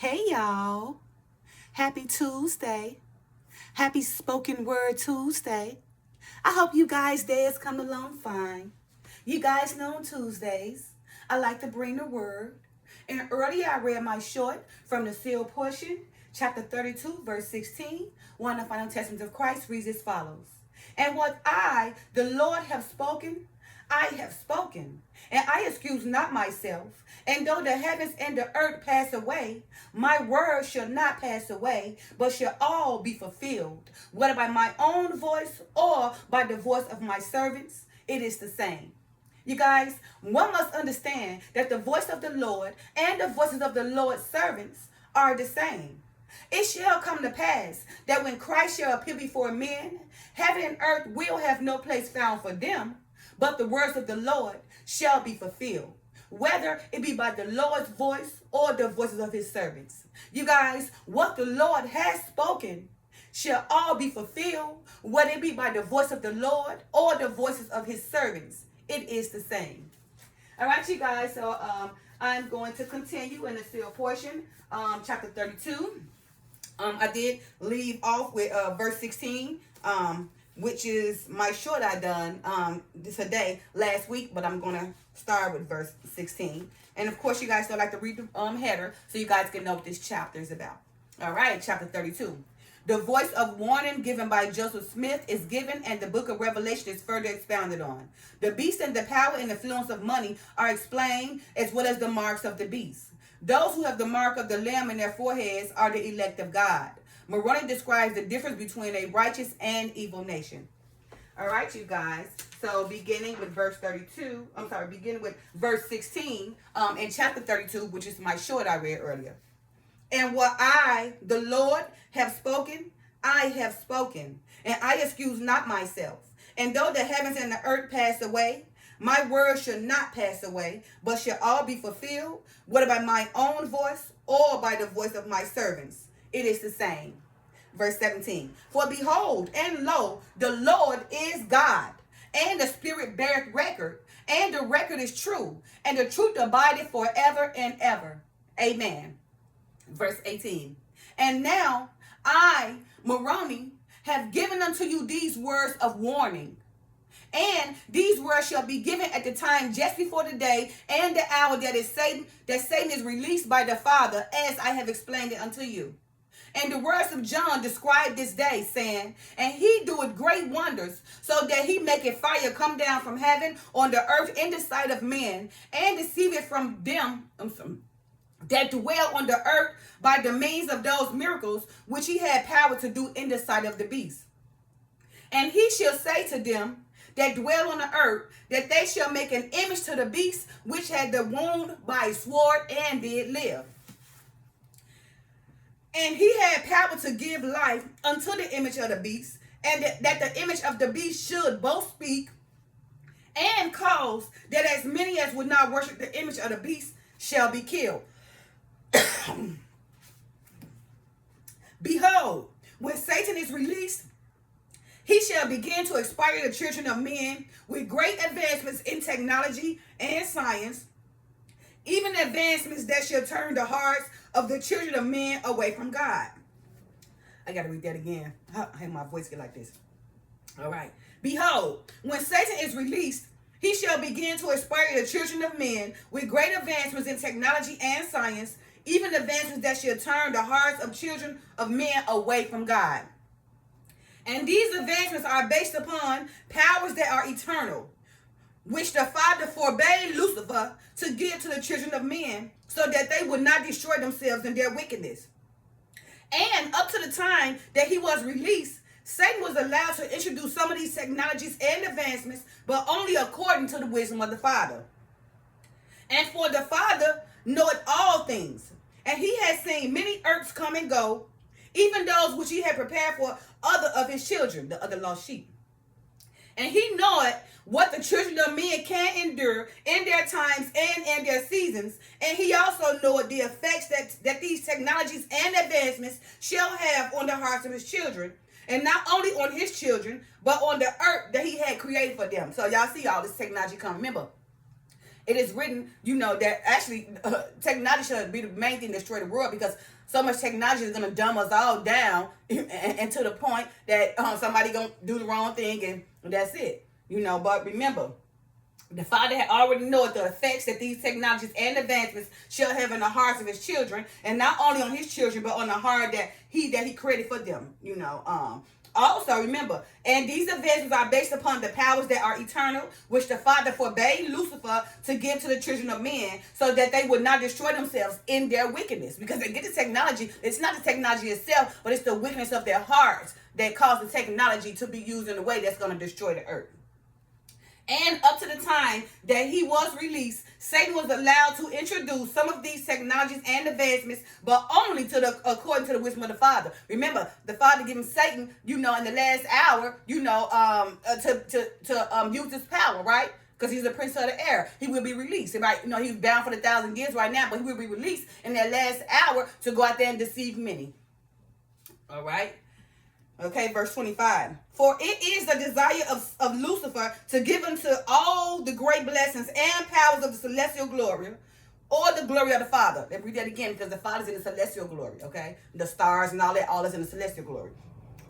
Hey y'all. Happy Tuesday. Happy Spoken Word Tuesday. I hope you guys' day is coming along fine. You guys know on Tuesdays, I like to bring the word. And earlier I read my short from the sealed portion, chapter 32, verse 16. One of the final testaments of Christ reads as follows. And what I, the Lord, have spoken, I have spoken, and I excuse not myself. And though the heavens and the earth pass away, my word shall not pass away, but shall all be fulfilled, whether by my own voice or by the voice of my servants, it is the same. You guys, one must understand that the voice of the Lord and the voices of the Lord's servants are the same. It shall come to pass that when Christ shall appear before men, heaven and earth will have no place found for them, but the words of the Lord shall be fulfilled, whether it be by the Lord's voice or the voices of his servants. You guys, what the Lord has spoken shall all be fulfilled, whether it be by the voice of the Lord or the voices of his servants. It is the same. All right, you guys, so I'm going to continue in the sealed portion, chapter 32. I did leave off with verse 16, which is my short I done today, last week, but I'm going to start with verse 16. And of course, you guys don't like to read the header, so you guys can know what this chapter is about. All right, chapter 32. The voice of warning given by Joseph Smith is given, and the book of Revelation is further expounded on. The beast and the power and influence of money are explained, as well as the marks of the beast. Those who have the mark of the Lamb in their foreheads are the elect of God. Moroni describes the difference between a righteous and evil nation. All right, you guys. So beginning with beginning with verse 16 in chapter 32, which is my short I read earlier. And what I, the Lord, have spoken, I have spoken, and I excuse not myself. And though the heavens and the earth pass away, my word shall not pass away, but shall all be fulfilled, whether by my own voice or by the voice of my servants. It is the same. Verse 17. For behold, and lo, the Lord is God, and the Spirit beareth record, and the record is true, and the truth abideth forever and ever. Amen. Verse 18. And now I, Moroni, have given unto you these words of warning. And these words shall be given at the time just before the day and the hour that Satan is released by the Father, as I have explained it unto you. And the words of John describe this day, saying, and he doeth great wonders, so that he maketh fire come down from heaven on the earth in the sight of men, and deceiveth from them that dwell on the earth by the means of those miracles which he had power to do in the sight of the beast. And he shall say to them that dwell on the earth, that they shall make an image to the beast which had the wound by a sword and did live. And he had power to give life unto the image of the beast, and that the image of the beast should both speak and cause that as many as would not worship the image of the beast shall be killed. Behold, when Satan is released, he shall begin to inspire the children of men with great advancements in technology and science, even advancements that shall turn the hearts of the children of men away from God. I got to read that again. I have my voice get like this. All right. Behold, when Satan is released, he shall begin to inspire the children of men with great advancements in technology and science, even advancements that shall turn the hearts of children of men away from God. And these advancements are based upon powers that are eternal, which the Father forbade Lucifer to give to the children of men, so that they would not destroy themselves in their wickedness. And up to the time that he was released, Satan was allowed to introduce some of these technologies and advancements, but only according to the wisdom of the Father. And for the Father knoweth all things, and he has seen many earths come and go, even those which he had prepared for other of his children, the other lost sheep. And he knoweth what the children of men can endure in their times and in their seasons. And he also knoweth the effects that these technologies and advancements shall have on the hearts of his children. And not only on his children, but on the earth that he had created for them. So y'all see all this technology coming. Remember, it is written, that actually technology should be the main thing that destroy the world, because so much technology is going to dumb us all down and to the point that somebody going to do the wrong thing and that's it. But remember, the Father had already known the effects that these technologies and advancements shall have in the hearts of his children, and not only on his children, but on the heart that he created for them. Also, remember, and these advancements are based upon the powers that are eternal, which the Father forbade Lucifer to give to the children of men, so that they would not destroy themselves in their wickedness. Because they get the technology, it's not the technology itself, but it's the wickedness of their hearts that caused the technology to be used in a way that's going to destroy the earth. And up to the time that he was released, Satan was allowed to introduce some of these technologies and advancements, but only according to the wisdom of the Father. Remember, the Father giving Satan, in the last hour, to use his power, right? Because he's the prince of the air. He will be released, right? He's bound for 1,000 years right now, but he will be released in that last hour to go out there and deceive many. All right? Okay, verse 25. For it is the desire of Lucifer to give unto all the great blessings and powers of the celestial glory, or the glory of the Father. Let's read that again, because the Father's in the celestial glory, okay? The stars and all is in the celestial glory.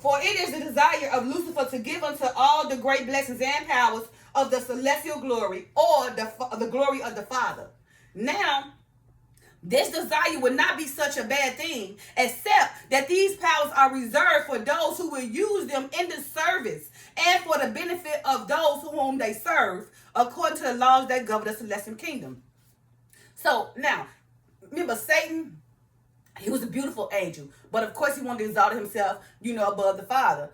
For it is the desire of Lucifer to give unto all the great blessings and powers of the celestial glory, or the glory of the Father. Now, this desire would not be such a bad thing, except that these powers are reserved for those who will use them in the service and for the benefit of those whom they serve, according to the laws that govern the celestial kingdom. So now, remember, Satan, he was a beautiful angel, but of course he wanted to exalt himself, above the Father,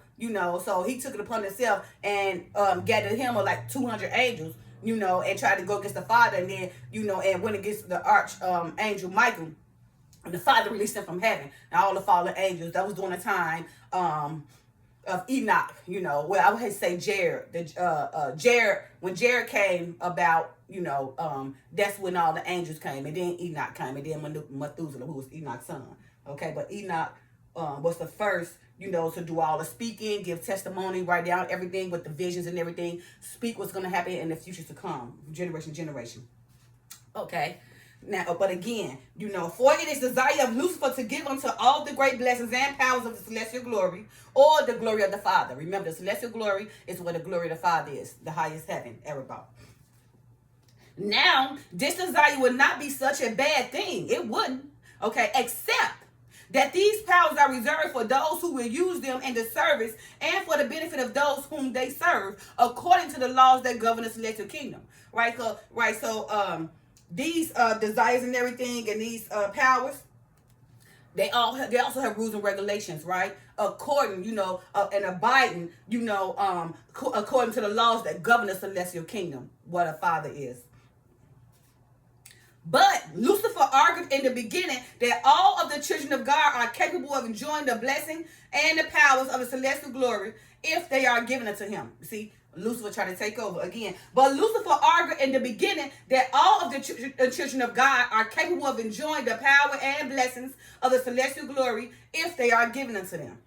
so he took it upon himself and gathered him of like 200 angels, and tried to go against the Father, and then, and went against the archangel Michael. And the Father released him from heaven. Now, all the fallen angels, that was during the time of Enoch, well, I would say Jared. When Jared came about, that's when all the angels came, and then Enoch came, and then Methuselah, who was Enoch's son. Okay, but Enoch was the first, to do all the speaking, give testimony, write down everything with the visions and everything, speak what's going to happen in the future to come, generation to generation. Okay. Now, but again, for it is the desire of Lucifer to give unto all the great blessings and powers of the celestial glory, or the glory of the Father. Remember, the celestial glory is where the glory of the Father is, the highest heaven ever brought. Now, this desire would not be such a bad thing. It wouldn't. Okay, except that these powers are reserved for those who will use them in the service and for the benefit of those whom they serve, according to the laws that govern the celestial kingdom. Right? So these desires and everything, and these powers, they also have rules and regulations, right? According, and abiding, according to the laws that govern the celestial kingdom, what a Father is. But Lucifer argued in the beginning that all of the children of God are capable of enjoying the blessing and the powers of the celestial glory if they are given unto him. See, Lucifer tried to take over again. But Lucifer argued in the beginning that all of the children of God are capable of enjoying the power and blessings of the celestial glory if they are given unto them.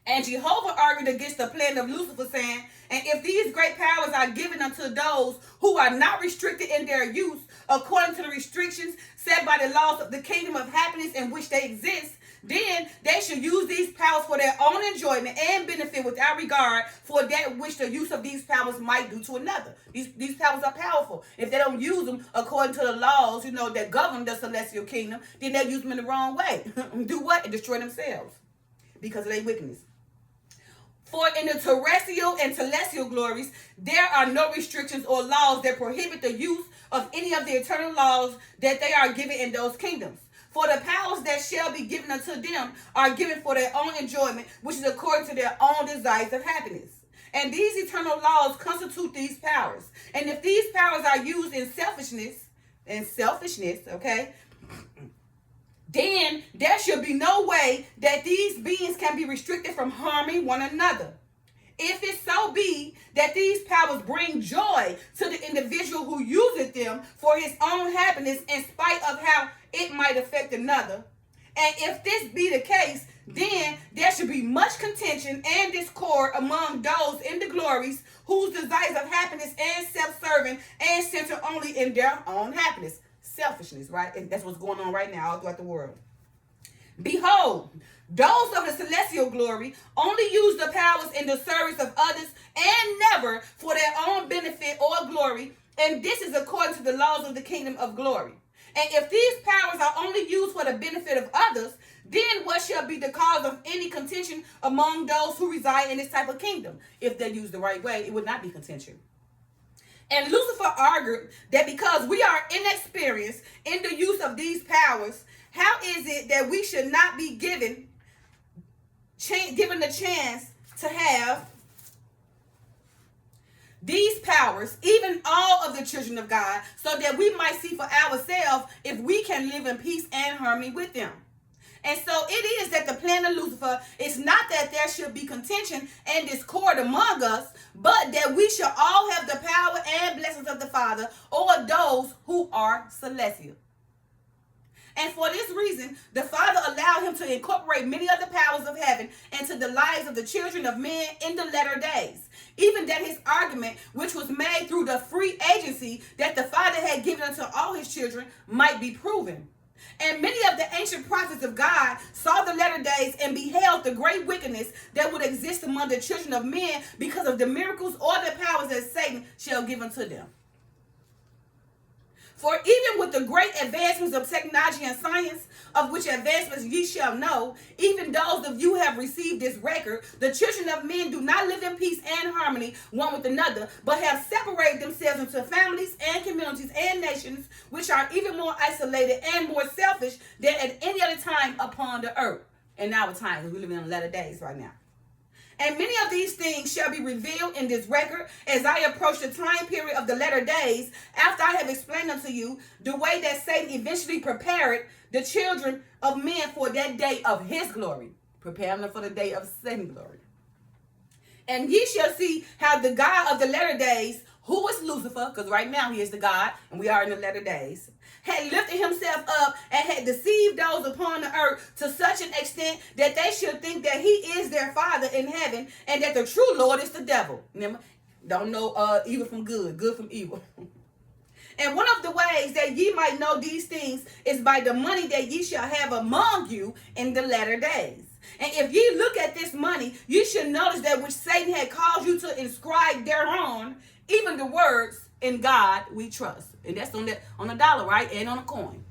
And Jehovah argued against the plan of Lucifer, saying, and if these great powers are given unto those who are not restricted in their use, according to the restrictions set by the laws of the kingdom of happiness in which they exist, then they should use these powers for their own enjoyment and benefit without regard for that which the use of these powers might do to another. These powers are powerful. If they don't use them according to the laws, that govern the celestial kingdom, then they use them in the wrong way. Do what? And destroy themselves because of their wickedness. For in the terrestrial and celestial glories, there are no restrictions or laws that prohibit the use of any of the eternal laws that they are given in those kingdoms. For the powers that shall be given unto them are given for their own enjoyment, which is according to their own desires of happiness. And these eternal laws constitute these powers. And if these powers are used in selfishness, okay, then there should be no way that these beings can be restricted from harming one another. If it so be that these powers bring joy to the individual who uses them for his own happiness in spite of how it might affect another, And if this be the case, then there should be much contention and discord among those in the glories whose desires of happiness and self-serving and center only in their own happiness. Selfishness, right? And that's what's going on right now all throughout the world. Behold, those of the celestial glory only use the powers in the service of others and never for their own benefit or glory. And this is according to the laws of the kingdom of glory. And if these powers are only used for the benefit of others, then what shall be the cause of any contention among those who reside in this type of kingdom? If they're used the right way, it would not be contention. And Lucifer argued that because we are inexperienced in the use of these powers, how is it that we should not be given the chance to have these powers, even all of the children of God, so that we might see for ourselves if we can live in peace and harmony with them? And so it is that the plan of Lucifer is not that there should be contention and discord among us, but that we shall all have the power and blessings of the Father, or those who are celestial. And for this reason, the Father allowed him to incorporate many of the powers of heaven into the lives of the children of men in the latter days. Even that his argument, which was made through the free agency that the Father had given unto all his children, might be proven. And many of the ancient prophets of God saw the latter days and beheld the great wickedness that would exist among the children of men because of the miracles or the powers that Satan shall give unto them. For even with the great advancements of technology and science, of which advancements ye shall know, even those of you have received this record, the children of men do not live in peace and harmony one with another, but have separated themselves into families and communities and nations, which are even more isolated and more selfish than at any other time upon the earth. In our time, because we live in the latter days right now. And many of these things shall be revealed in this record as I approach the time period of the latter days, after I have explained unto you the way that Satan eventually prepared the children of men for that day of his glory. Prepare them for the day of Satan's glory. And ye shall see how the God of the latter days, who is Lucifer, because right now he is the God, and we are in the latter days, had lifted himself up and had deceived those upon the earth to such an extent that they should think that he is their father in heaven, and that the true Lord is the devil. Remember, don't know evil from good, good from evil. And one of the ways that ye might know these things is by the money that ye shall have among you in the latter days. And if ye look at this money, you should notice that which Satan had caused you to inscribe thereon, even the words, "In God we trust." And that's on the dollar, right? And on a coin.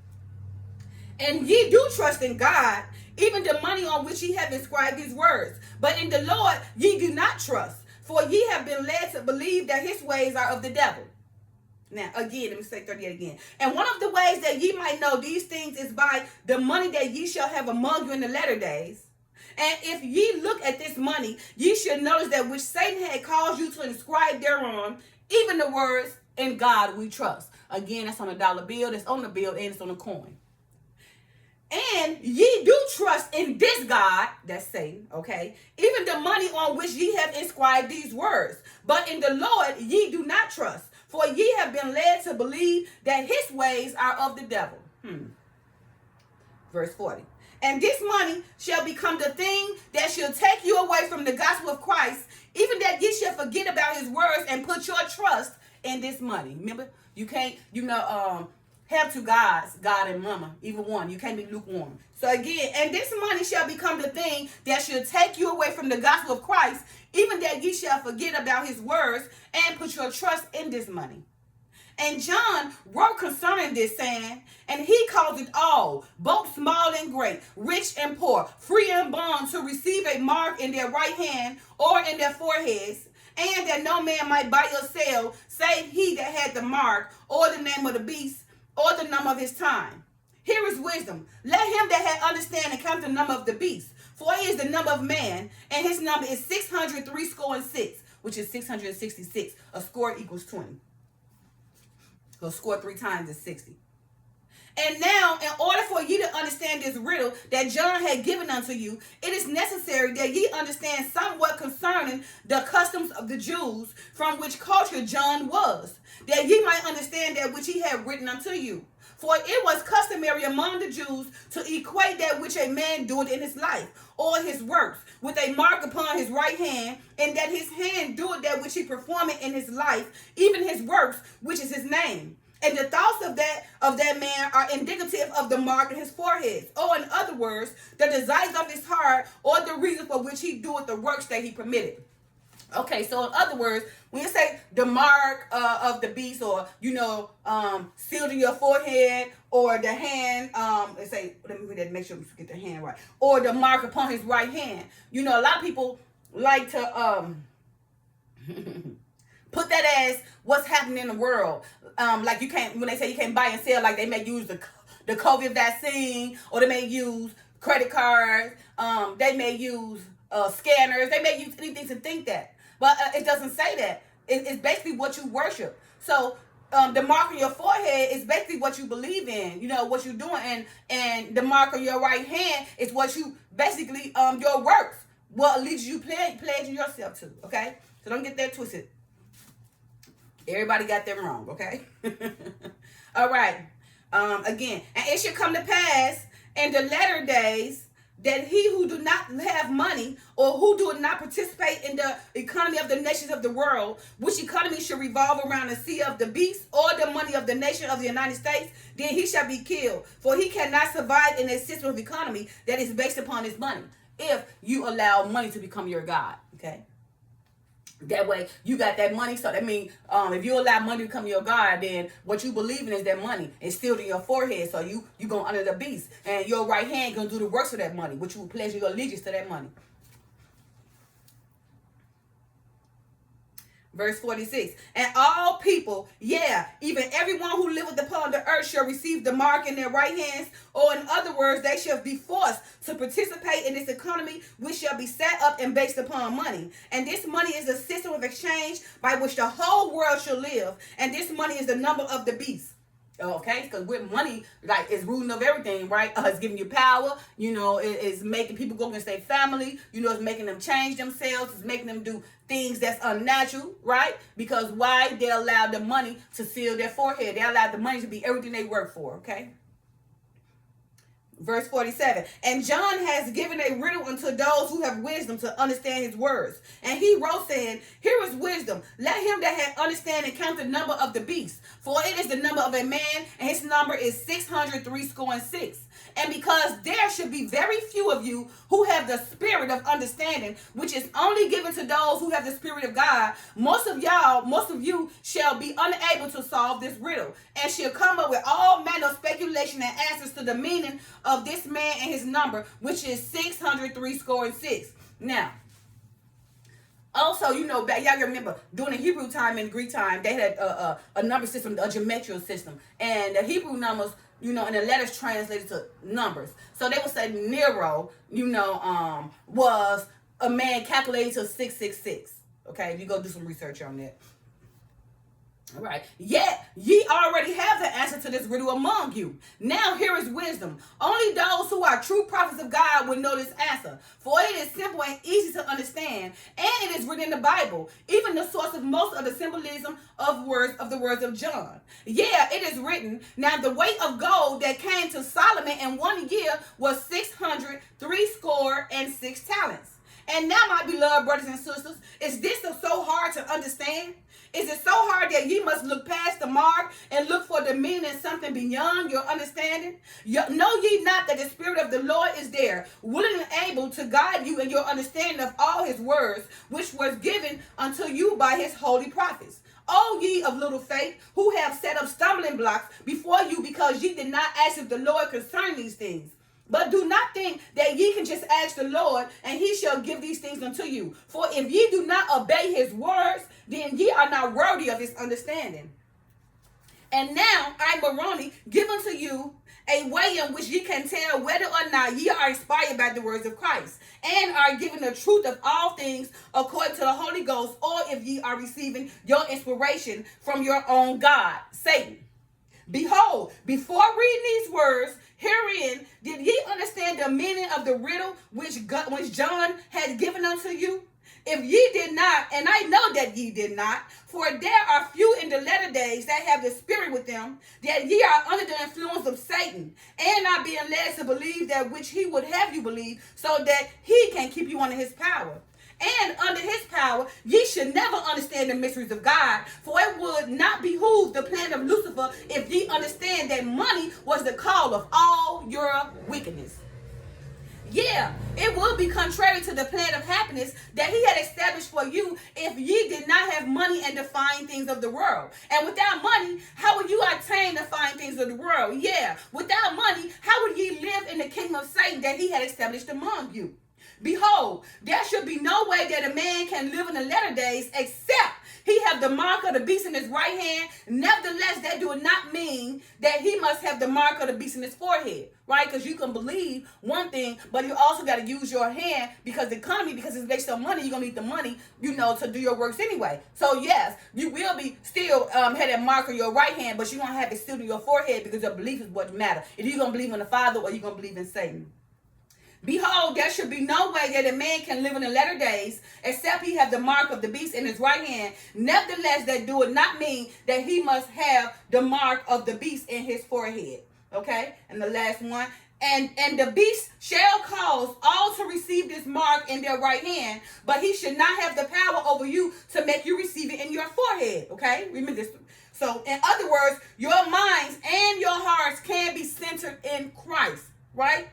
And ye do trust in God, even the money on which ye have inscribed these words. But in the Lord ye do not trust, for ye have been led to believe that his ways are of the devil. Now, again, let me say 38 again. And one of the ways that ye might know these things is by the money that ye shall have among you in the latter days. And if ye look at this money, ye should notice that which Satan had caused you to inscribe thereon, even the words, "In God we trust." Again, that's on a dollar bill, that's on the bill, and it's on a coin. And ye do trust in this God, that's Satan, okay, even the money on which ye have inscribed these words. But in the Lord ye do not trust, for ye have been led to believe that his ways are of the devil. Verse 40. And this money shall become the thing that shall take you away from the gospel of Christ, even that ye shall forget about his words and put your trust in this money. Remember, you can't, have two gods, God and mama, even one. You can't be lukewarm. So again, and this money shall become the thing that shall take you away from the gospel of Christ, even that ye shall forget about his words and put your trust in this money. And John wrote concerning this, saying, and he caused it all, both small and great, rich and poor, free and bond, to receive a mark in their right hand or in their foreheads, and that no man might buy or sell, save he that had the mark, or the name of the beast, or the number of his time. Here is wisdom. Let him that had understanding count the number of the beast, for he is the number of man, and his number is 666, which is 666. A score equals 20. So score 3 times is 60. And now, in order for you to understand this riddle that John had given unto you, it is necessary that ye understand somewhat concerning the customs of the Jews, from which culture John was, that ye might understand that which he had written unto you. For it was customary among the Jews to equate that which a man doeth in his life, or his works, with a mark upon his right hand, and that his hand doeth that which he performeth in his life, even his works, which is his name. And the thoughts of that man are indicative of the mark in his forehead, or in other words, the desires of his heart, or the reason for which he doeth the works that he permitted. Okay, so in other words, when you say the mark of the beast, or sealed in your forehead, or the hand, let's say, let me read that, make sure we get the hand right, or the mark upon his right hand. A lot of people like to put that as what's happening in the world. Like you can't, when they say you can't buy and sell, like they may use the COVID vaccine, or they may use credit cards, they may use scanners, they may use anything to think that. But it doesn't say that. It's basically what you worship. So the mark on your forehead is basically what you believe in, what you're doing. And the mark on your right hand is what you basically, your works, what leads you pledging yourself to, okay? So don't get that twisted. Everybody got that wrong, okay? All right. Again, and it should come to pass in the latter days that he who do not have money, or who do not participate in the economy of the nations of the world, which economy should revolve around the sea of the beast, or the money of the nation of the United States, then he shall be killed. For he cannot survive in a system of economy that is based upon his money, if you allow money to become your God, okay? That way, you got that money. So that means if you allow money to become your God, then what you believe in is that money. It's sealed in your forehead. So you going under the beast. And your right hand going to do the works of that money, which will pledge your allegiance to that money. Verse 46, and all people, even everyone who liveth upon the earth shall receive the mark in their right hands, or in other words, they shall be forced to participate in this economy, which shall be set up and based upon money. And this money is the system of exchange by which the whole world shall live. And this money is the number of the beast. Okay, because with money, like, it's ruling of everything, right? It's giving you power, it's making people go against their family, it's making them change themselves, it's making them do things that's unnatural, right? Because why? They allow the money to seal their forehead. They allow the money to be everything they work for, okay? Verse 47, and John has given a riddle unto those who have wisdom to understand his words. And he wrote, saying, here is wisdom. Let him that hath understanding count the number of the beast. For it is the number of a man, and his number is 666. And because there should be very few of you who have the spirit of understanding, which is only given to those who have the Spirit of God, most of you shall be unable to solve this riddle, and shall come up with all manner of speculation and answers to the meaning of this man and his number, which is 666. Now, also, back, y'all remember during the Hebrew time and Greek time, they had a number system, a geometrical system, and the Hebrew numbers, and the letters translated to numbers. So they would say Nero, was a man calculated to 666. Okay, you go do some research on that. All right. Yet ye already have the answer to this riddle among you. Now here is wisdom. Only those who are true prophets of God will know this answer. For it is simple and easy to understand, and it is written in the Bible, even the source of most of the symbolism of the words of John. It is written, now the weight of gold that came to Solomon in 1 year was 666 talents. And now, my beloved brothers and sisters, is this so hard to understand? Is it so hard that ye must look past the mark and look for the meaning in something beyond your understanding? Know ye not that the Spirit of the Lord is there, willing and able to guide you in your understanding of all his words, which was given unto you by his holy prophets? O ye of little faith, who have set up stumbling blocks before you, because ye did not ask of the Lord concerning these things. But do not think that ye can just ask the Lord, and he shall give these things unto you. For if ye do not obey his words, then ye are not worthy of his understanding. And now I, Moroni, give unto you a way in which ye can tell whether or not ye are inspired by the words of Christ, and are given the truth of all things according to the Holy Ghost, or if ye are receiving your inspiration from your own God, Satan. Behold, before reading these words, herein did ye understand the meaning of the riddle which John had given unto you? If ye did not, and I know that ye did not, for there are few in the latter days that have the Spirit with them, that ye are under the influence of Satan, and not being led to believe that which he would have you believe, so that he can keep you under his power. And under his power, ye should never understand the mysteries of God, for it would not behoove the plan of Lucifer if ye understand that money was the cause of all your wickedness. Yeah, it would be contrary to the plan of happiness that he had established for you if ye did not have money and the fine things of the world. And without money, how would you attain the fine things of the world? Yeah, without money, how would ye live in the kingdom of Satan that he had established among you? Behold, there should be no way that a man can live in the latter days except he have the mark of the beast in his right hand. Nevertheless, that do not mean that he must have the mark of the beast in his forehead, right? Because you can believe one thing, but you also got to use your hand because the economy, because it's based on money, you're going to need the money, to do your works anyway. So yes, you will be still have that mark on your right hand, but you don't have it still in your forehead because your belief is what matters. If you're going to believe in the Father or you're going to believe in Satan. Behold, there should be no way that a man can live in the latter days, except he have the mark of the beast in his right hand. Nevertheless, that do not mean that he must have the mark of the beast in his forehead. Okay? And the last one. And the beast shall cause all to receive this mark in their right hand, but he should not have the power over you to make you receive it in your forehead. Okay? Remember this. So, in other words, your minds and your hearts can be centered in Christ. Right?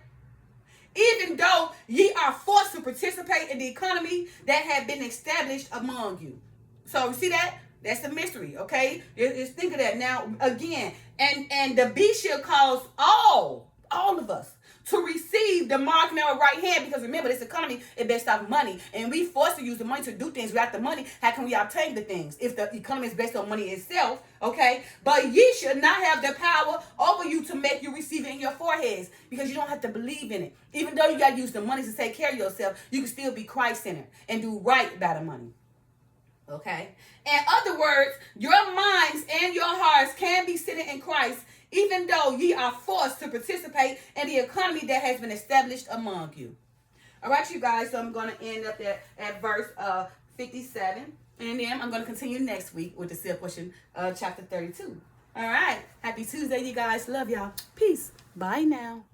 Even though ye are forced to participate in the economy that had been established among you. So you see that? That's the mystery, okay? Just think of that. Now, again, and the beast shall cause all of us to receive the mark in our right hand, because remember, this economy is based off money, and we forced to use the money to do things. Without the money, how can we obtain the things if the economy is based on money itself? Okay, but ye should not have the power over you to make you receive it in your foreheads, because you don't have to believe in it. Even though you got to use the money to take care of yourself, you can still be Christ-centered and do right by the money. Okay, in other words, your minds and your hearts can be centered in Christ, even though ye are forced to participate in the economy that has been established among you. All right, you guys, so I'm going to end up at verse 57. And then I'm going to continue next week with the seal portion of chapter 32. All right. Happy Tuesday, you guys. Love y'all. Peace. Bye now.